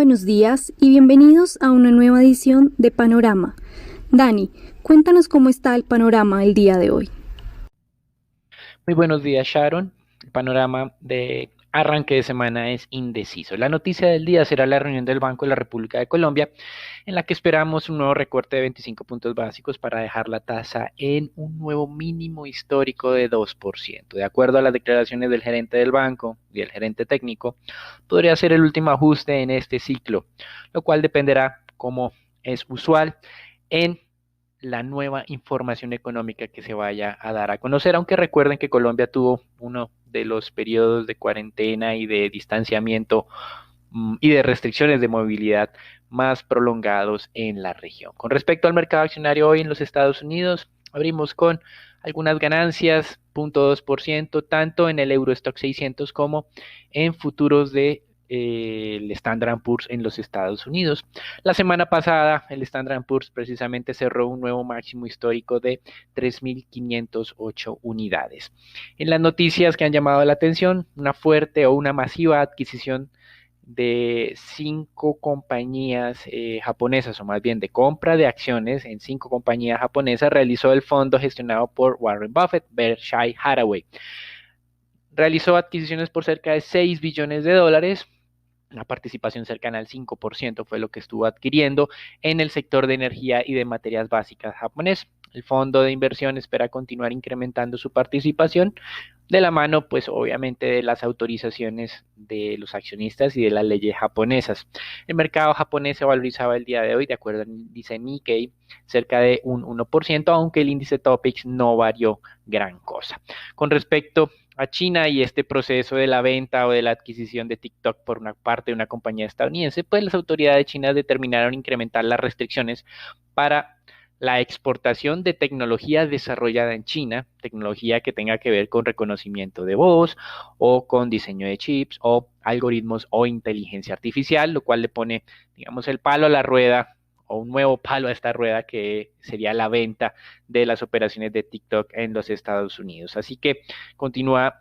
buenos días y bienvenidos a una nueva edición de Panorama. Dani, cuéntanos cómo está el panorama el día de hoy. Muy buenos días, Sharon. El panorama de arranque de semana es indeciso. La noticia del día será la reunión del Banco de la República de Colombia, en la que esperamos un nuevo recorte de 25 puntos básicos para dejar la tasa en un nuevo mínimo histórico de 2%. De acuerdo a las declaraciones del gerente del banco y el gerente técnico, podría ser el último ajuste en este ciclo, lo cual dependerá, como es usual, en la nueva información económica que se vaya a dar a conocer, aunque recuerden que Colombia tuvo uno de los periodos de cuarentena y de distanciamiento y de restricciones de movilidad más prolongados en la región. Con respecto al mercado accionario hoy en los Estados Unidos, abrimos con algunas ganancias, 0.2%, tanto en el Eurostock 600 como en futuros de el Standard & Poor's en los Estados Unidos. La semana pasada el Standard & Poor's precisamente cerró un nuevo máximo histórico de 3.508 unidades. En las noticias que han llamado la atención, una fuerte o una masiva adquisición de 5 compañías japonesas, o más bien de compra de acciones en 5 compañías japonesas, realizó el fondo gestionado por Warren Buffett, Berkshire Hathaway. Realizó adquisiciones por cerca de 6 billones de dólares. Una participación cercana al 5% fue lo que estuvo adquiriendo en el sector de energía y de materias básicas japonés. El fondo de inversión espera continuar incrementando su participación de la mano, pues obviamente, de las autorizaciones de los accionistas y de las leyes japonesas. El mercado japonés se valorizaba el día de hoy, de acuerdo al índice Nikkei, cerca de un 1%, aunque el índice Topix no varió gran cosa. Con respecto a China y este proceso de la venta o de la adquisición de TikTok por una parte de una compañía estadounidense, pues las autoridades chinas determinaron incrementar las restricciones para la exportación de tecnología desarrollada en China, tecnología que tenga que ver con reconocimiento de voz o con diseño de chips o algoritmos o inteligencia artificial, lo cual le pone, digamos, el palo a la rueda o un nuevo palo a esta rueda que sería la venta de las operaciones de TikTok en los Estados Unidos. Así que continúa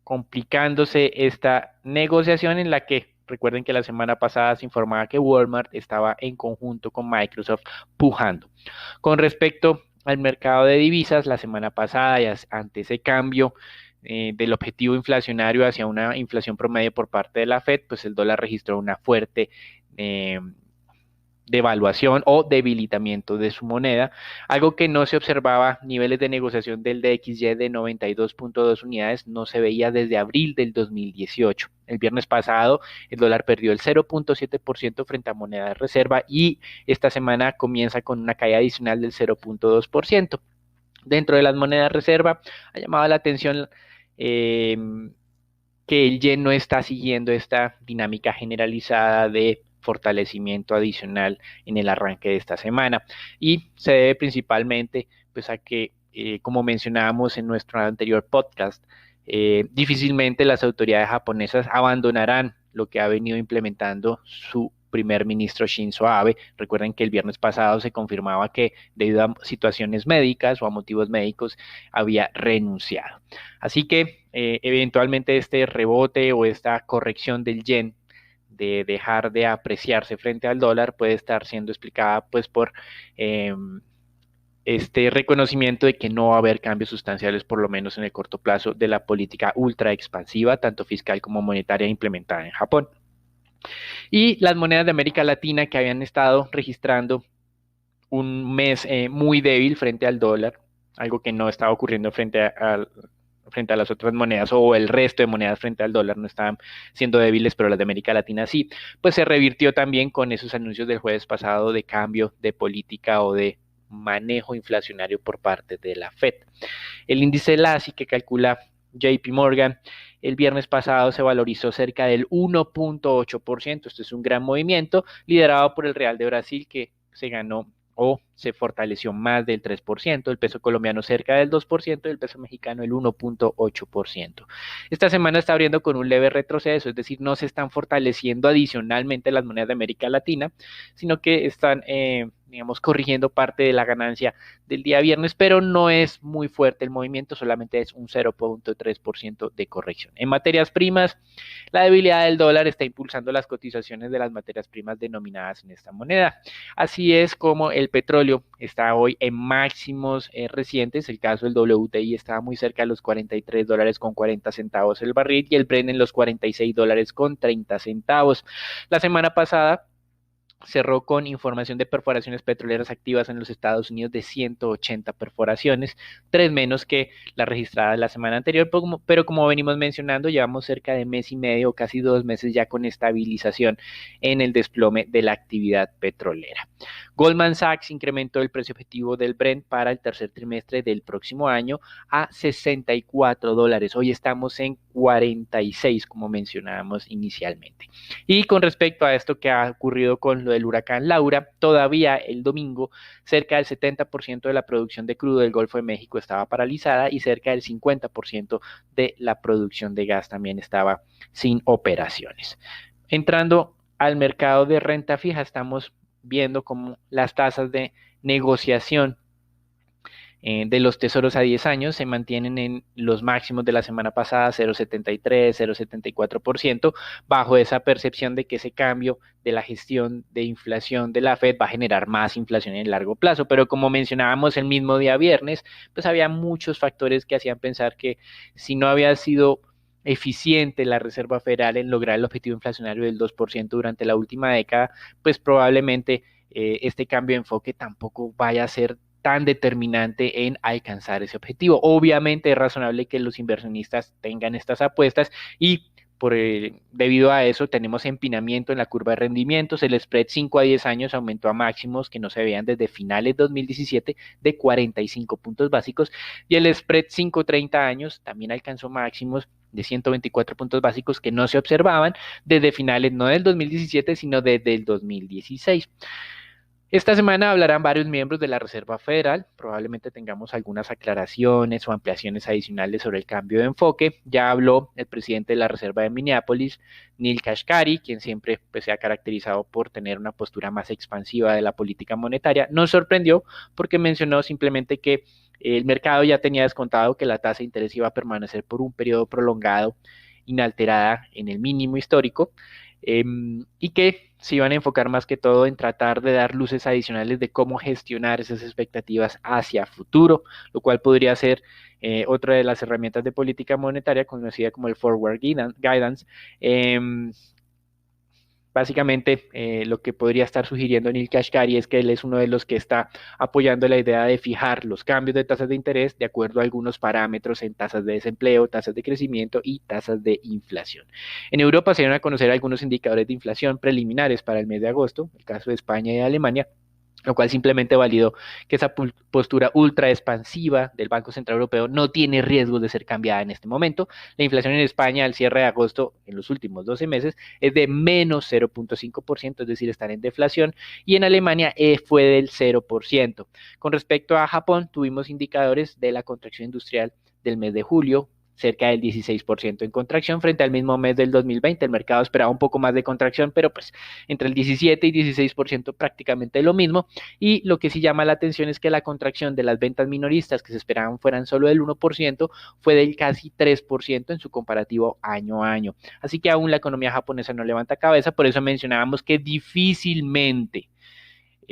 complicándose esta negociación en la que recuerden que la semana pasada se informaba que Walmart estaba en conjunto con Microsoft pujando. Con respecto al mercado de divisas, la semana pasada y ante ese cambio del objetivo inflacionario hacia una inflación promedio por parte de la Fed, pues el dólar registró una fuerte devaluación o debilitamiento de su moneda, algo que no se observaba. Niveles de negociación del DXY de 92.2 unidades no se veía desde abril del 2018. El viernes pasado el dólar perdió el 0.7% frente a moneda de reserva y esta semana comienza con una caída adicional del 0.2%. Dentro de las monedas de reserva ha llamado la atención que el yen no está siguiendo esta dinámica generalizada de fortalecimiento adicional en el arranque de esta semana y se debe principalmente pues a que como mencionábamos en nuestro anterior podcast, difícilmente las autoridades japonesas abandonarán lo que ha venido implementando su primer ministro Shinzo Abe. Recuerden que el viernes pasado se confirmaba que debido a situaciones médicas o a motivos médicos había renunciado. Así que eventualmente este rebote o esta corrección del yen de dejar de apreciarse frente al dólar puede estar siendo explicada pues por este reconocimiento de que no va a haber cambios sustanciales, por lo menos en el corto plazo, de la política ultra expansiva, tanto fiscal como monetaria, implementada en Japón. Y las monedas de América Latina que habían estado registrando un mes muy débil frente al dólar, algo que no estaba ocurriendo frente a las otras monedas o el resto de monedas frente al dólar no estaban siendo débiles, pero las de América Latina sí, pues se revirtió también con esos anuncios del jueves pasado de cambio de política o de manejo inflacionario por parte de la Fed. El índice LASI que calcula JP Morgan el viernes pasado se valorizó cerca del 1.8%. Esto es un gran movimiento liderado por el Real de Brasil que se ganó o se fortaleció más del 3%, el peso colombiano cerca del 2% y el peso mexicano el 1.8%. Esta semana está abriendo con un leve retroceso, es decir, no se están fortaleciendo adicionalmente las monedas de América Latina, sino que están digamos, corrigiendo parte de la ganancia del día viernes, pero no es muy fuerte el movimiento, solamente es un 0.3% de corrección. En materias primas, la debilidad del dólar está impulsando las cotizaciones de las materias primas denominadas en esta moneda. Así es como el petróleo está hoy en máximos recientes. El caso del WTI estaba muy cerca de los $43.40 el barril y el Brent en los $46.30. La semana pasada cerró con información de perforaciones petroleras activas en los Estados Unidos de 180 perforaciones, 3 menos que la registrada la semana anterior, pero como venimos mencionando, llevamos cerca de mes y medio, casi 2 meses ya con estabilización en el desplome de la actividad petrolera. Goldman Sachs incrementó el precio objetivo del Brent para el tercer trimestre del próximo año a $64. Hoy estamos en 46, como mencionábamos inicialmente. Y con respecto a esto que ha ocurrido con lo del huracán Laura, todavía el domingo cerca del 70% de la producción de crudo del Golfo de México estaba paralizada y cerca del 50% de la producción de gas también estaba sin operaciones. Entrando al mercado de renta fija, estamos viendo cómo las tasas de negociación de los tesoros a 10 años se mantienen en los máximos de la semana pasada, 0,73, 0,74%, bajo esa percepción de que ese cambio de la gestión de inflación de la Fed va a generar más inflación en el largo plazo. Pero como mencionábamos el mismo día viernes, pues había muchos factores que hacían pensar que si no había sido eficiente la Reserva Federal en lograr el objetivo inflacionario del 2% durante la última década, pues probablemente este cambio de enfoque tampoco vaya a ser tan determinante en alcanzar ese objetivo. Obviamente es razonable que los inversionistas tengan estas apuestas y debido a eso tenemos empinamiento en la curva de rendimientos. El spread 5 a 10 años aumentó a máximos que no se veían desde finales de 2017 de 45 puntos básicos y el spread 5 a 30 años también alcanzó máximos de 124 puntos básicos que no se observaban desde finales no del 2017 sino desde el 2016. Esta semana hablarán varios miembros de la Reserva Federal, probablemente tengamos algunas aclaraciones o ampliaciones adicionales sobre el cambio de enfoque. Ya habló el presidente de la Reserva de Minneapolis, Neel Kashkari, quien siempre pues, se ha caracterizado por tener una postura más expansiva de la política monetaria. Nos sorprendió porque mencionó simplemente que el mercado ya tenía descontado que la tasa de interés iba a permanecer por un periodo prolongado, inalterada en el mínimo histórico, y que se iban a enfocar más que todo en tratar de dar luces adicionales de cómo gestionar esas expectativas hacia futuro, lo cual podría ser otra de las herramientas de política monetaria conocida como el Forward Guidance. Básicamente, lo que podría estar sugiriendo Neel Kashkari es que él es uno de los que está apoyando la idea de fijar los cambios de tasas de interés de acuerdo a algunos parámetros en tasas de desempleo, tasas de crecimiento y tasas de inflación. En Europa se dieron a conocer algunos indicadores de inflación preliminares para el mes de agosto, el caso de España y de Alemania, lo cual simplemente validó que esa postura ultra expansiva del Banco Central Europeo no tiene riesgo de ser cambiada en este momento. La inflación en España al cierre de agosto en los últimos 12 meses es de menos 0.5%, es decir, están en deflación, y en Alemania fue del 0%. Con respecto a Japón, tuvimos indicadores de la contracción industrial del mes de julio, cerca del 16% en contracción frente al mismo mes del 2020. El mercado esperaba un poco más de contracción, pero pues entre el 17 y 16% prácticamente lo mismo. Y lo que sí llama la atención es que la contracción de las ventas minoristas que se esperaban fueran solo del 1%, fue del casi 3% en su comparativo año a año. Así que aún la economía japonesa no levanta cabeza, por eso mencionábamos que difícilmente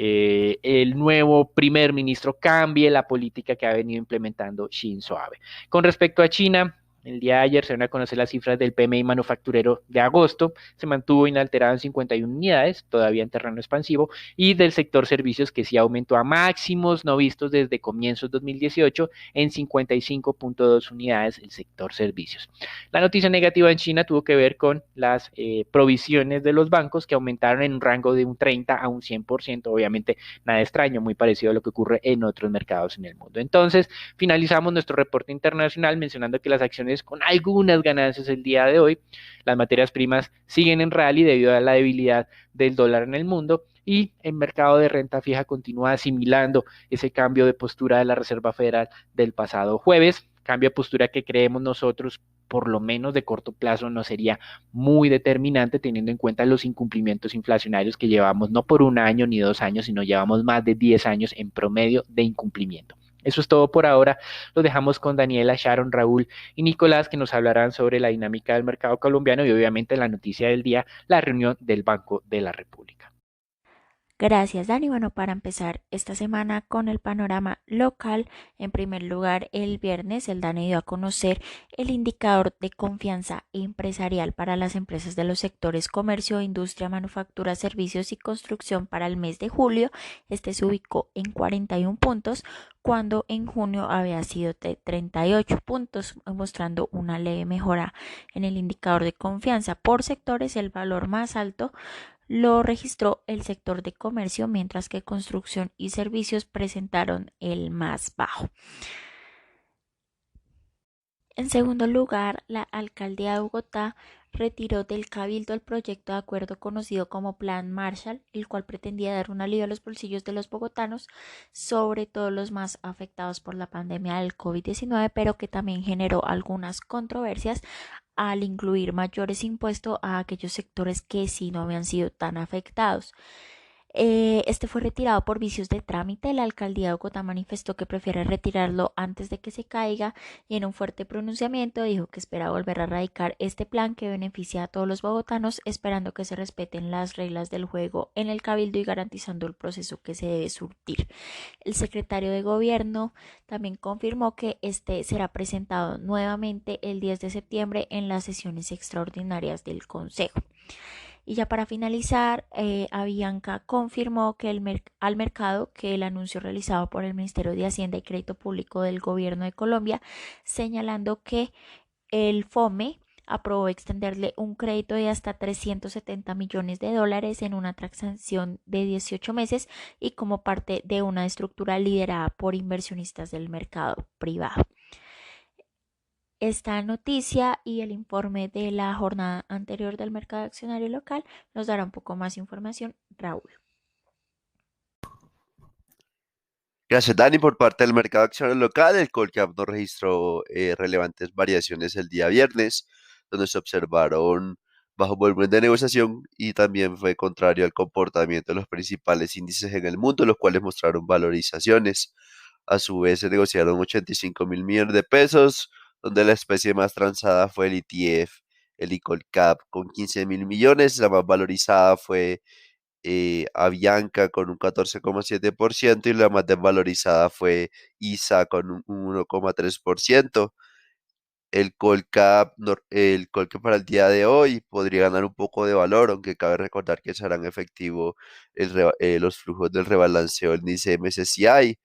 el nuevo primer ministro cambie la política que ha venido implementando Shinzo Abe. Con respecto a China, el día de ayer se van a conocer las cifras del PMI manufacturero de agosto, se mantuvo inalterado en 51 unidades, todavía en terreno expansivo, y del sector servicios que sí aumentó a máximos no vistos desde comienzos de 2018 en 55.2 unidades el sector servicios. La noticia negativa en China tuvo que ver con las provisiones de los bancos que aumentaron en un rango de un 30 a un 100%, obviamente nada extraño, muy parecido a lo que ocurre en otros mercados en el mundo. Entonces, finalizamos nuestro reporte internacional mencionando que las acciones con algunas ganancias el día de hoy. Las materias primas siguen en rally debido a la debilidad del dólar en el mundo y el mercado de renta fija continúa asimilando ese cambio de postura de la Reserva Federal del pasado jueves. cambio de postura que creemos nosotros, por lo menos de corto plazo, no sería muy determinante teniendo en cuenta los incumplimientos inflacionarios que llevamos no por un año ni 2 años, sino llevamos más de 10 años en promedio de incumplimiento. Eso es todo por ahora. Lo dejamos con Daniela, Sharon, Raúl y Nicolás, que nos hablarán sobre la dinámica del mercado colombiano y obviamente la noticia del día, la reunión del Banco de la República. Gracias, Dani. Bueno, para empezar esta semana con el panorama local, en primer lugar, el viernes el DANE dio a conocer el indicador de confianza empresarial para las empresas de los sectores comercio, industria, manufactura, servicios y construcción para el mes de julio. Este se ubicó en 41 puntos, cuando en junio había sido de 38 puntos, mostrando una leve mejora en el indicador de confianza. Por sectores, el valor más alto lo registró el sector de comercio, mientras que construcción y servicios presentaron el más bajo. En segundo lugar, la alcaldía de Bogotá retiró del Cabildo el proyecto de acuerdo conocido como Plan Marshall, el cual pretendía dar un alivio a los bolsillos de los bogotanos, sobre todo los más afectados por la pandemia del COVID-19, pero que también generó algunas controversias al incluir mayores impuestos a aquellos sectores que sí no habían sido tan afectados. Este fue retirado por vicios de trámite. La alcaldía de Bogotá manifestó que prefiere retirarlo antes de que se caiga, y en un fuerte pronunciamiento dijo que espera volver a radicar este plan que beneficia a todos los bogotanos, esperando que se respeten las reglas del juego en el cabildo y garantizando el proceso que se debe surtir. El secretario de Gobierno también confirmó que este será presentado nuevamente el 10 de septiembre en las sesiones extraordinarias del Consejo. Y ya para finalizar, Avianca confirmó que al mercado que el anuncio realizado por el Ministerio de Hacienda y Crédito Público del Gobierno de Colombia, señalando que el FOME aprobó extenderle un crédito de hasta 370 millones de dólares en una transacción de 18 meses y como parte de una estructura liderada por inversionistas del mercado privado. Esta noticia y el informe de la jornada anterior del mercado accionario local nos dará un poco más información, Raúl. Gracias, Dani. Por parte del mercado accionario local, el Colcap no registró relevantes variaciones el día viernes, donde se observaron bajo volumen de negociación y también fue contrario al comportamiento de los principales índices en el mundo, los cuales mostraron valorizaciones. A su vez, se negociaron 85.000 millones de pesos, donde la especie más transada fue el ETF, el Icolcap, con 15.000 millones. La más valorizada fue Avianca con un 14,7% y la más desvalorizada fue ISA con un 1,3%. El Colcap para el día de hoy podría ganar un poco de valor, aunque cabe recordar que serán efectivos los flujos del rebalanceo del índice MSCI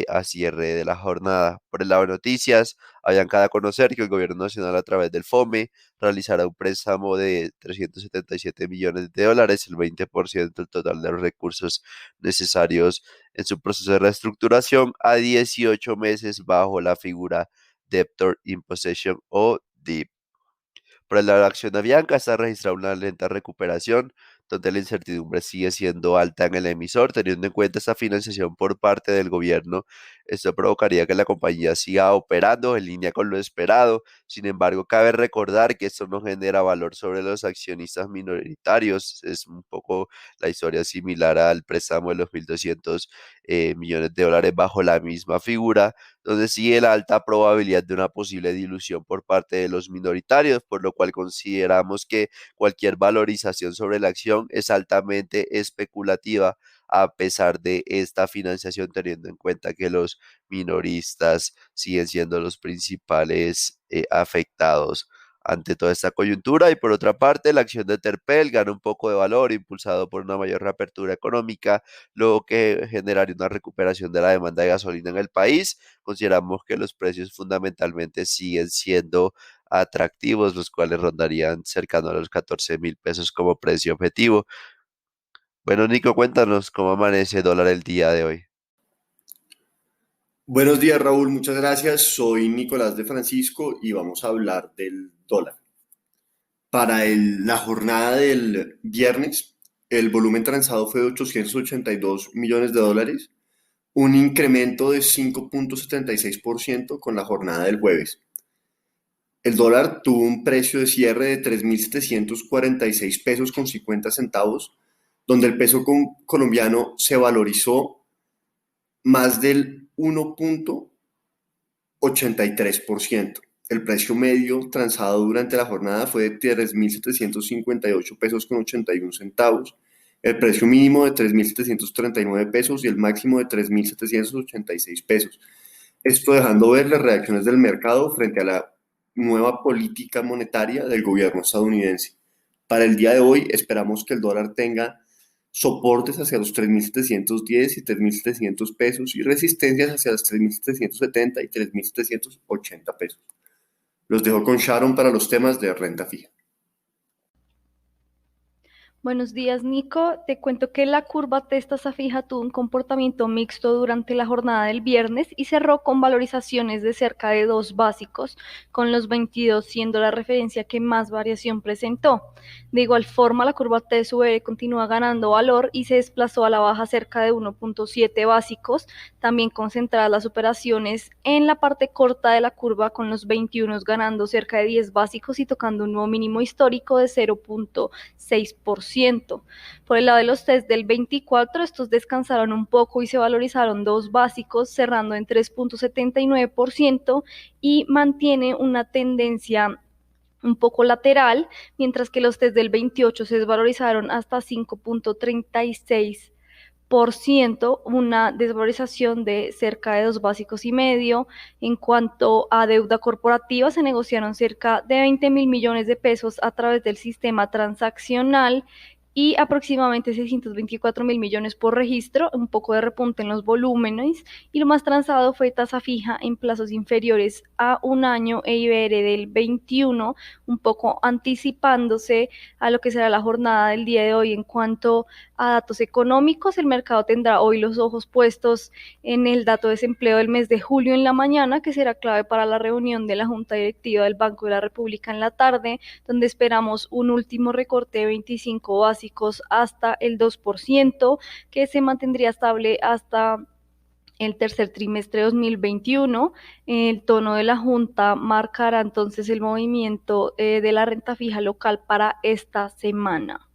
a cierre de la jornada. Por el lado de noticias, habían cada conocer que el gobierno nacional a través del FOME realizará un préstamo de 377 millones de dólares, el 20% del total de los recursos necesarios en su proceso de reestructuración a 18 meses bajo la figura Debtor in Possession o DIP. Por el lado de la acción de Avianca está registrada una lenta recuperación, donde la incertidumbre sigue siendo alta en el emisor, teniendo en cuenta esta financiación por parte del gobierno. Esto provocaría que la compañía siga operando en línea con lo esperado. Sin embargo, cabe recordar que esto no genera valor sobre los accionistas minoritarios. Es un poco la historia similar al préstamo de los 1.200 millones de dólares bajo la misma figura, donde sigue la alta probabilidad de una posible dilución por parte de los minoritarios, por lo cual consideramos que cualquier valorización sobre la acción es altamente especulativa a pesar de esta financiación, teniendo en cuenta que los minoristas siguen siendo los principales afectados ante toda esta coyuntura. Y por otra parte, la acción de Terpel gana un poco de valor, impulsado por una mayor reapertura económica, lo que generaría una recuperación de la demanda de gasolina en el país. Consideramos que los precios fundamentalmente siguen siendo atractivos, los cuales rondarían cercano a los 14.000 pesos como precio objetivo. Bueno, Nico, cuéntanos cómo amanece el dólar el día de hoy. Buenos días, Raúl, muchas gracias. Soy Nicolás de Francisco y vamos a hablar del dólar. Para la jornada del viernes, el volumen transado fue de 882 millones de dólares, un incremento de 5.76% con la jornada del jueves. El dólar tuvo un precio de cierre de 3.746 pesos con 50 centavos, donde el peso colombiano se valorizó más del 1.83%. El precio medio transado durante la jornada fue de 3.758 pesos con 81 centavos, el precio mínimo de 3.739 pesos y el máximo de 3.786 pesos. Esto dejando ver las reacciones del mercado frente a la nueva política monetaria del gobierno estadounidense. Para el día de hoy esperamos que el dólar tenga soportes hacia los 3.710 y 3.700 pesos y resistencias hacia los 3.770 y 3.780 pesos. Los dejo con Sharon para los temas de renta fija. Buenos días, Nico. Te cuento que la curva tasa fija tuvo un comportamiento mixto durante la jornada del viernes y cerró con valorizaciones de cerca de 2 básicos, con los 22 siendo la referencia que más variación presentó. De igual forma, la curva TSV continúa ganando valor y se desplazó a la baja cerca de 1.7 básicos, también concentradas las operaciones en la parte corta de la curva, con los 21 ganando cerca de 10 básicos y tocando un nuevo mínimo histórico de 0.6%. Por el lado de los test del 24, estos descansaron un poco y se valorizaron 2 básicos, cerrando en 3.79% y mantiene una tendencia un poco lateral, mientras que los test del 28 se desvalorizaron hasta 5.36%, una desvalorización de cerca de 2 básicos y medio. En cuanto a deuda corporativa, se negociaron cerca de 20.000 millones de pesos a través del sistema transaccional y aproximadamente 624.000 millones por registro, un poco de repunte en los volúmenes, y lo más transado fue tasa fija en plazos inferiores a un año e IBR del 21, un poco anticipándose a lo que será la jornada del día de hoy. En cuanto a datos económicos, el mercado tendrá hoy los ojos puestos en el dato de desempleo del mes de julio en la mañana, que será clave para la reunión de la Junta Directiva del Banco de la República en la tarde, donde esperamos un último recorte de 25 básicos hasta el 2%, que se mantendría estable hasta el tercer trimestre de 2021. El tono de la Junta marcará entonces el movimiento de la renta fija local para esta semana.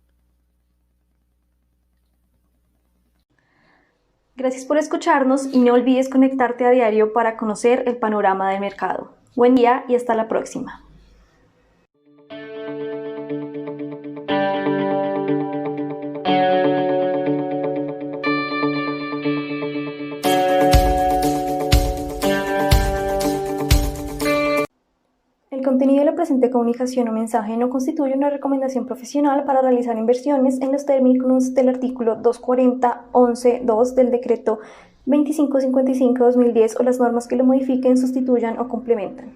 Gracias por escucharnos y no olvides conectarte a diario para conocer el panorama del mercado. Buen día y hasta la próxima. El contenido de la presente comunicación o mensaje no constituye una recomendación profesional para realizar inversiones en los términos del artículo 240.11.2 del decreto 2555/2010 o las normas que lo modifiquen, sustituyan o complementan.